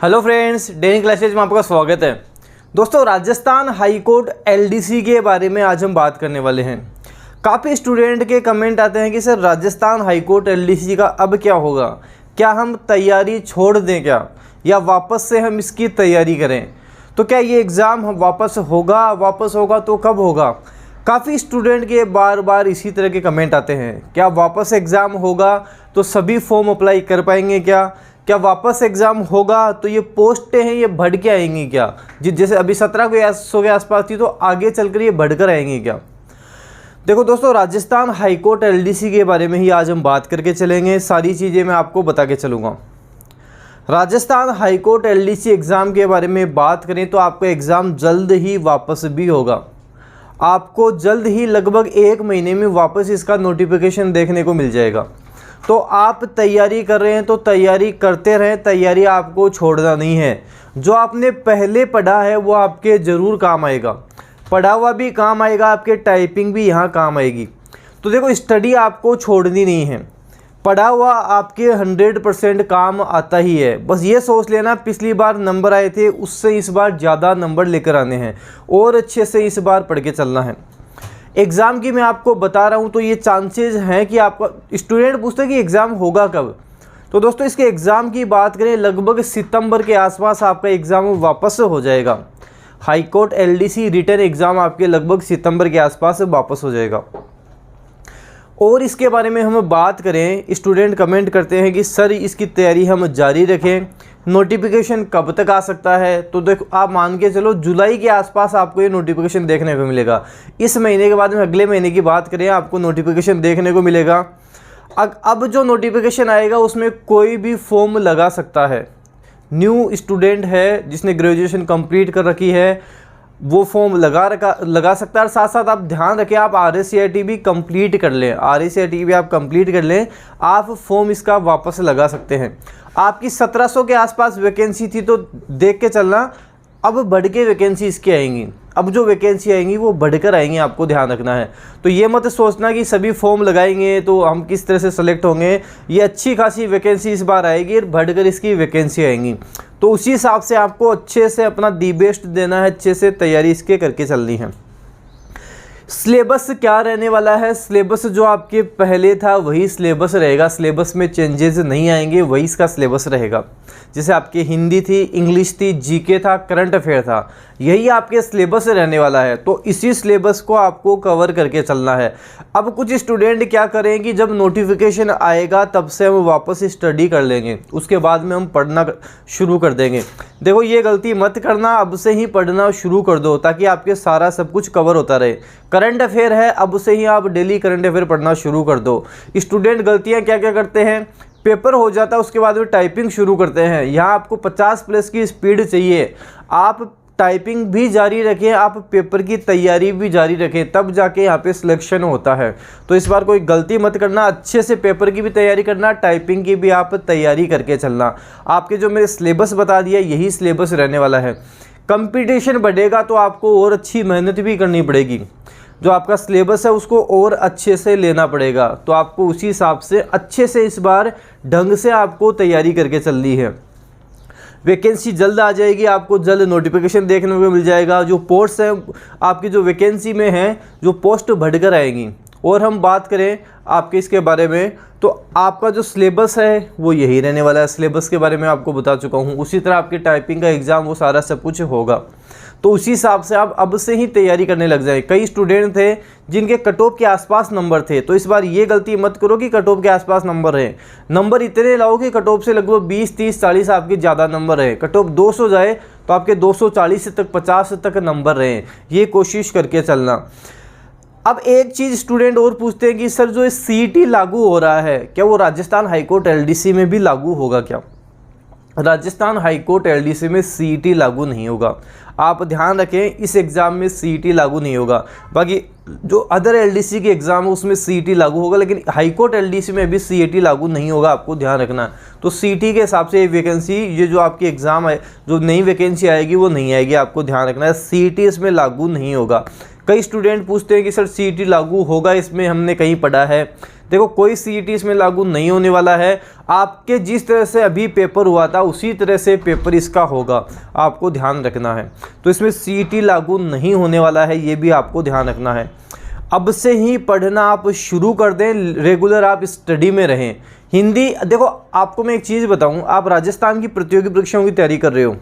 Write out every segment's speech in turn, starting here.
Hello friends, daily classes में आपका स्वागत है। दोस्तों, राजस्थान हाई कोर्ट एलडीसी के बारे में आज हम बात करने वाले हैं। काफ़ी स्टूडेंट के कमेंट आते हैं कि sir Rajasthan high court LDC का अब क्या होगा, क्या हम तैयारी छोड़ दें क्या, या वापस से हम इसकी तैयारी करें। तो क्या ये एग्ज़ाम हम वापस होगा तो कब होगा। काफ़ी स्टूडेंट के बार बार इसी तरह के कमेंट आते हैं। क्या वापस एग्ज़ाम होगा तो सभी फॉर्म अप्लाई कर पाएंगे क्या वापस एग्ज़ाम होगा तो ये पोस्टें हैं ये बढ़ के आएंगी क्या, जैसे अभी 1700 के आसपास थी तो आगे चलकर ये बढ़कर आएंगी क्या। देखो दोस्तों, राजस्थान हाई कोर्ट एलडीसी के बारे में ही आज हम बात करके चलेंगे। सारी चीज़ें मैं आपको बता के चलूँगा। Rajasthan high court LDC exam के बारे में बात करें तो आपका एग्ज़ाम जल्द ही वापस भी होगा। आपको जल्द ही लगभग 1 महीने में वापस इसका नोटिफिकेशन देखने को मिल जाएगा। तो आप तैयारी कर रहे हैं तो तैयारी करते रहें, तैयारी आपको छोड़ना नहीं है। जो आपने पहले पढ़ा है वो आपके ज़रूर काम आएगा, पढ़ा हुआ भी काम आएगा, आपके टाइपिंग भी यहाँ काम आएगी। तो देखो, स्टडी आपको छोड़नी नहीं है, पढ़ा हुआ आपके 100% काम आता ही है। बस ये सोच लेना पिछली बार नंबर आए थे उससे इस बार ज़्यादा नंबर लेकर आने हैं और अच्छे से इस बार पढ़ के चलना है। एग्ज़ाम की मैं आपको बता रहा हूँ तो ये चांसेस हैं कि आपका स्टूडेंट पूछते हैं कि एग्ज़ाम होगा कब। तो दोस्तों, इसके एग्ज़ाम की बात करें लगभग सितंबर के आसपास आपका एग्ज़ाम वापस हो जाएगा। High court LDC written exam आपके लगभग सितंबर के आसपास वापस हो जाएगा। और इसके बारे में हम बात करें, स्टूडेंट कमेंट करते हैं कि सर इसकी तैयारी हम जारी रखें, नोटिफिकेशन कब तक आ सकता है। तो देखो, आप मान के चलो जुलाई के आसपास आपको ये नोटिफिकेशन देखने को मिलेगा। इस महीने के बाद में अगले महीने की बात करें आपको नोटिफिकेशन देखने को मिलेगा। अब जो नोटिफिकेशन आएगा उसमें कोई भी फॉर्म लगा सकता है। न्यू स्टूडेंट है जिसने ग्रेजुएशन कंप्लीट कर रखी है वो फॉर्म लगा सकता है। और साथ साथ आप ध्यान रखें, आप RACIT भी कंप्लीट कर लें, RACIT भी आप कंप्लीट कर लें, आप फॉर्म इसका वापस लगा सकते हैं। आपकी 1700 के आसपास वैकेंसी थी तो देख के चलना, अब बढ़ के वैकेंसी इसकी आएंगी। अब जो वैकेंसी आएंगी वो बढ़कर आएंगी, आपको ध्यान रखना है। तो ये मत सोचना कि सभी फॉर्म लगाएंगे तो हम किस तरह से सेलेक्ट होंगे। ये अच्छी खासी वैकेंसी इस बार आएगी और बढ़कर इसकी वैकेंसी आएंगी। तो उसी हिसाब से आपको अच्छे से अपना दी बेस्ट देना है, अच्छे से तैयारी इसके करके चलनी है। सिलेबस क्या रहने वाला है, सिलेबस जो आपके पहले था वही सिलेबस रहेगा, सिलेबस में चेंजेस नहीं आएंगे, वही इसका सिलेबस रहेगा। जैसे आपकी हिंदी थी, इंग्लिश थी, जीके था, करंट अफेयर था, यही आपके सिलेबस रहने वाला है। तो इसी सिलेबस को आपको कवर करके चलना है। अब कुछ स्टूडेंट क्या करें कि जब नोटिफिकेशन आएगा तब से हम वापस स्टडी कर लेंगे, उसके बाद में हम पढ़ना शुरू कर देंगे। देखो, ये गलती मत करना, अब से ही पढ़ना शुरू कर दो ताकि आपके सारा सब कुछ कवर होता रहे। करंट अफेयर है, अब से ही आप डेली करंट अफेयर पढ़ना शुरू कर दो। स्टूडेंट गलतियाँ क्या क्या करते हैं, पेपर हो जाता है उसके बाद में टाइपिंग शुरू करते हैं। यहाँ आपको 50+ की स्पीड चाहिए, आप टाइपिंग भी जारी रखें, आप पेपर की तैयारी भी जारी रखें, तब जाके यहाँ पे सिलेक्शन होता है। तो इस बार कोई गलती मत करना, अच्छे से पेपर की भी तैयारी करना, टाइपिंग की भी आप तैयारी करके चलना। आपके जो मैंने सिलेबस बता दिया यही सिलेबस रहने वाला है। कंपटीशन बढ़ेगा तो आपको और अच्छी मेहनत भी करनी पड़ेगी, जो आपका सिलेबस है उसको और अच्छे से लेना पड़ेगा। तो आपको उसी हिसाब से अच्छे से इस बार ढंग से आपको तैयारी करके चलनी है। वैकेंसी जल्द आ जाएगी, आपको जल्द नोटिफिकेशन देखने को मिल जाएगा। जो पोस्ट हैं आपकी जो वैकेंसी में हैं, जो पोस्ट बढ़कर आएंगी। और हम बात करें आपके इसके बारे में तो आपका जो सिलेबस है वो यही रहने वाला है। सिलेबस के बारे में आपको बता चुका हूँ। उसी तरह आपके टाइपिंग का एग्ज़ाम वो सारा सब कुछ होगा। तो उसी हिसाब से आप अब से ही तैयारी करने लग जाए। कई स्टूडेंट थे जिनके कट ऑफ के आसपास नंबर थे, तो इस बार ये गलती मत करो कि कट ऑफ के आसपास नंबर रहे। नंबर इतने लाओ कि कट ऑफ से लगभग 20, 30, 40 आपके ज़्यादा नंबर रहे। कट ऑफ 200 जाए तो आपके 240 तक, 50 तक नंबर रहे। ये कोशिश करके चलना। अब एक चीज़ स्टूडेंट और पूछते हैं कि सर जो CET लागू हो रहा है, क्या वो राजस्थान हाई कोर्ट एलडीसी में भी लागू होगा क्या। राजस्थान हाई कोर्ट एलडीसी में CET लागू नहीं होगा। आप ध्यान रखें, इस एग्ज़ाम में CET लागू नहीं होगा। बाकी जो अदर एलडीसी के एग्ज़ाम है उसमें CET लागू होगा, लेकिन हाई कोर्ट एलडीसी में भी CET लागू नहीं होगा, आपको ध्यान रखना। तो CET के हिसाब से ये वैकेंसी, ये जो आपकी एग्ज़ाम है, जो नई वैकेंसी आएगी वो नहीं आएगी, आपको ध्यान रखना है। CET इसमें लागू नहीं होगा। कई स्टूडेंट पूछते हैं कि सर CET लागू होगा इसमें, हमने कहीं पढ़ा है। देखो कोई सीईटी इसमें लागू नहीं होने वाला है। आपके जिस तरह से अभी पेपर हुआ था उसी तरह से पेपर इसका होगा, आपको ध्यान रखना है। तो इसमें सीईटी लागू नहीं होने वाला है, ये भी आपको ध्यान रखना है। अब से ही पढ़ना आप शुरू कर दें, रेगुलर आप स्टडी में रहें। हिंदी, देखो आपको मैं एक चीज़ बताऊं, आप राजस्थान की प्रतियोगी परीक्षाओं की तैयारी कर रहे हो,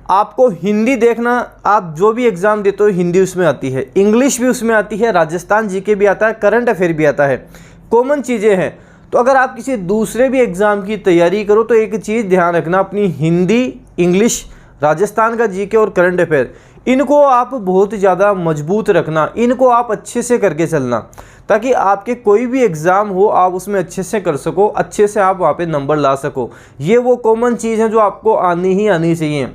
आपको हिंदी देखना, आप जो भी एग्ज़ाम देते हो हिंदी उसमें आती है, इंग्लिश भी उसमें आती है, राजस्थान जीके भी आता है, करंट अफेयर भी आता है, कॉमन चीज़ें हैं। तो अगर आप किसी दूसरे भी एग्ज़ाम की तैयारी करो तो एक चीज़ ध्यान रखना, अपनी हिंदी, इंग्लिश, राजस्थान का जीके और करंट अफेयर, इनको आप बहुत ज़्यादा मजबूत रखना, इनको आप अच्छे से करके चलना, ताकि आपके कोई भी एग्ज़ाम हो आप उसमें अच्छे से कर सको, अच्छे से आप वहाँ पे नंबर ला सको। ये वो कॉमन चीज़ है जो आपको आनी ही आनी चाहिए।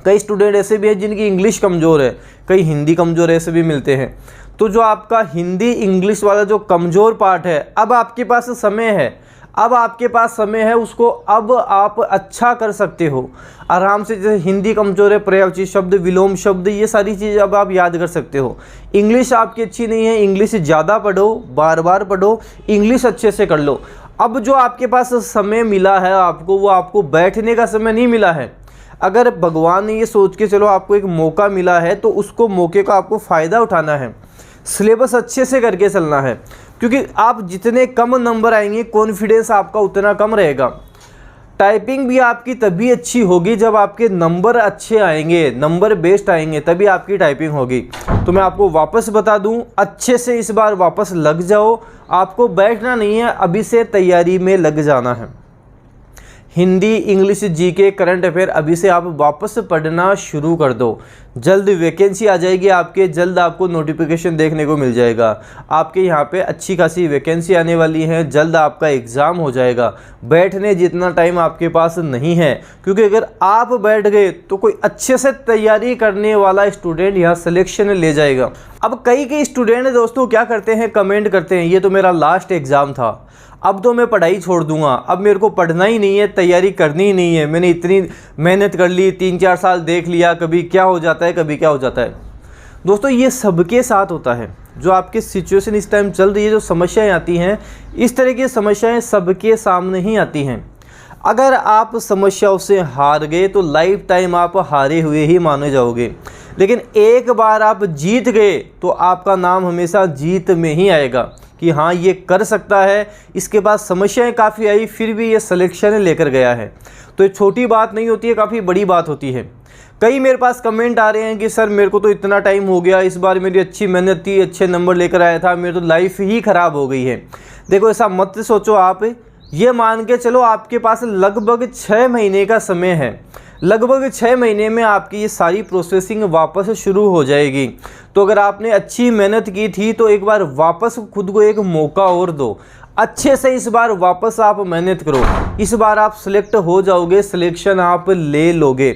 कई स्टूडेंट ऐसे भी हैं जिनकी इंग्लिश कमज़ोर है, कई हिंदी कमज़ोर ऐसे भी मिलते हैं। तो जो आपका हिंदी इंग्लिश वाला जो कमज़ोर पार्ट है, अब आपके पास समय है, अब आपके पास समय है, उसको अब आप अच्छा कर सकते हो आराम से। जैसे हिंदी कमज़ोर है, पर्यायवाची शब्द, विलोम शब्द, ये सारी चीज़ अब आप याद कर सकते हो। इंग्लिश आपकी अच्छी नहीं है, इंग्लिश ज़्यादा पढ़ो, बार बार पढ़ो, इंग्लिश अच्छे से कर लो। अब जो आपके पास समय मिला है आपको, वो आपको बैठने का समय नहीं मिला है। अगर भगवान ने ये सोच के चलो आपको एक मौका मिला है तो उसको मौके का आपको फ़ायदा उठाना है, सिलेबस अच्छे से करके चलना है, क्योंकि आप जितने कम नंबर आएंगे कॉन्फिडेंस आपका उतना कम रहेगा। टाइपिंग भी आपकी तभी अच्छी होगी जब आपके नंबर अच्छे आएंगे, नंबर बेस्ट आएंगे, तभी आपकी टाइपिंग होगी। तो मैं आपको वापस बता दूं, अच्छे से इस बार वापस लग जाओ, आपको बैठना नहीं है, अभी से तैयारी में लग जाना है। Hindi, English, GK, current affair अभी से आप वापस पढ़ना शुरू कर दो। जल्द वैकेंसी आ जाएगी आपके, जल्द आपको नोटिफिकेशन देखने को मिल जाएगा। आपके यहाँ पे अच्छी खासी वैकेंसी आने वाली है, जल्द आपका एग्ज़ाम हो जाएगा। बैठने जितना टाइम आपके पास नहीं है, क्योंकि अगर आप बैठ गए तो कोई अच्छे से तैयारी करने वाला स्टूडेंट यहाँ सिलेक्शन ले जाएगा। अब कई स्टूडेंट दोस्तों क्या करते हैं, कमेंट करते हैं, ये तो मेरा लास्ट एग्ज़ाम था, अब तो मैं पढ़ाई छोड़ दूंगा, अब मेरे को पढ़ना ही नहीं है, तैयारी करनी ही नहीं है, मैंने इतनी मेहनत कर ली, 3-4 साल देख लिया, कभी क्या हो जाता है, कभी क्या हो जाता है। दोस्तों ये सबके साथ होता है, जो आपकी सिचुएशन इस टाइम चल रही है, जो समस्याएं आती हैं, इस तरह की समस्याएं सबके सामने ही आती हैं। अगर आप समस्याओं से हार गए तो लाइफ टाइम आप हारे हुए ही माने जाओगे, लेकिन एक बार आप जीत गए तो आपका नाम हमेशा जीत में ही आएगा कि हाँ ये कर सकता है। इसके बाद समस्याएं काफ़ी आई, फिर भी ये सिलेक्शन लेकर गया है। तो ये छोटी बात नहीं होती है, काफ़ी बड़ी बात होती है। कई मेरे पास कमेंट आ रहे हैं कि सर मेरे को तो इतना टाइम हो गया, इस बार मेरी अच्छी मेहनत थी, अच्छे नंबर लेकर आया था, मेरी तो लाइफ ही ख़राब हो गई है। देखो ऐसा मत सोचो, आप ये मान के चलो आपके पास लगभग 6 महीने का समय है, लगभग 6 महीने में आपकी ये सारी प्रोसेसिंग वापस शुरू हो जाएगी। तो अगर आपने अच्छी मेहनत की थी तो एक बार वापस खुद को एक मौका और दो, अच्छे से इस बार वापस आप मेहनत करो, इस बार आप सिलेक्ट हो जाओगे, सिलेक्शन आप ले लोगे।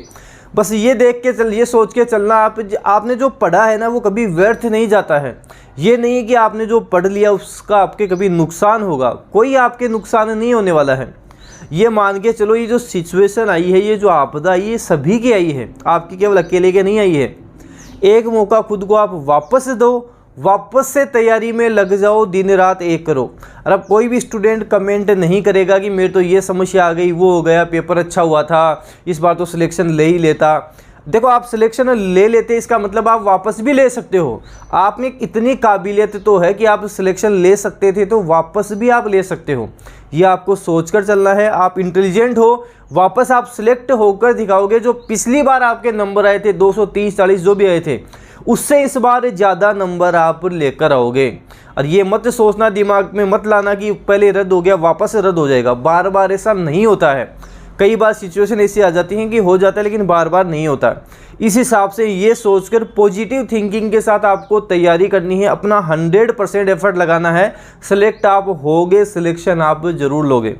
बस ये देख के ये सोच के चलना, आपने जो पढ़ा है ना वो कभी व्यर्थ नहीं जाता है। ये नहीं कि आपने जो पढ़ लिया उसका आपके कभी नुकसान होगा, कोई आपके नुकसान नहीं होने वाला है। ये मान के चलो, ये जो सिचुएशन आई है, ये जो आपदा आई है, ये सभी की आई है, आपकी केवल अकेले के नहीं आई है। एक मौका खुद को आप वापस दो, वापस से तैयारी में लग जाओ, दिन रात एक करो। और अब कोई भी स्टूडेंट कमेंट नहीं करेगा कि मेरे तो ये समस्या आ गई, वो हो गया, पेपर अच्छा हुआ था, इस बार तो सिलेक्शन ले ही लेता। देखो आप सिलेक्शन ले लेते, इसका मतलब आप वापस भी ले सकते हो। आप में इतनी काबिलियत तो है कि आप सिलेक्शन ले सकते थे, तो वापस भी आप ले सकते हो। ये आपको सोचकर चलना है। आप इंटेलिजेंट हो, वापस आप सिलेक्ट होकर दिखाओगे। जो पिछली बार आपके नंबर आए थे 230-40 जो भी आए थे, उससे इस बार ज़्यादा नंबर आप लेकर आओगे। और ये मत सोचना, दिमाग में मत लाना कि पहले रद्द हो गया वापस रद्द हो जाएगा। बार बार ऐसा नहीं होता है। कई बार सिचुएशन ऐसी आ जाती हैं कि हो जाता है, लेकिन बार बार नहीं होता। इस हिसाब से ये सोचकर पॉजिटिव थिंकिंग के साथ आपको तैयारी करनी है, अपना 100% एफर्ट लगाना है। सिलेक्ट आप होगे, सिलेक्शन आप ज़रूर लोगे।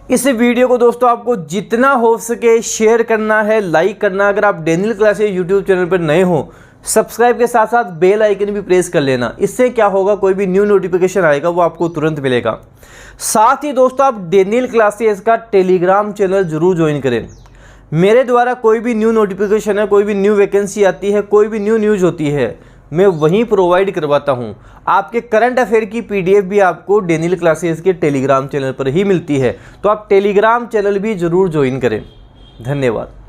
इस वीडियो को दोस्तों आपको जितना हो सके शेयर करना है, लाइक करना। अगर आप डेनियल क्लासेस यूट्यूब चैनल पर नए हो, सब्सक्राइब के साथ साथ बेल आइकन भी प्रेस कर लेना। इससे क्या होगा, कोई भी न्यू नोटिफिकेशन आएगा वो आपको तुरंत मिलेगा। साथ ही दोस्तों आप डेनियल क्लासेस का टेलीग्राम चैनल जरूर ज्वाइन करें। मेरे द्वारा कोई भी न्यू नोटिफिकेशन है, कोई भी न्यू वैकेंसी आती है, कोई भी न्यू न्यूज़ होती है, मैं वहीं प्रोवाइड करवाता हूँ। आपके करंट अफेयर की PDF भी आपको डेनियल क्लासेस के टेलीग्राम चैनल पर ही मिलती है, तो आप टेलीग्राम चैनल भी ज़रूर ज्वाइन करें। धन्यवाद।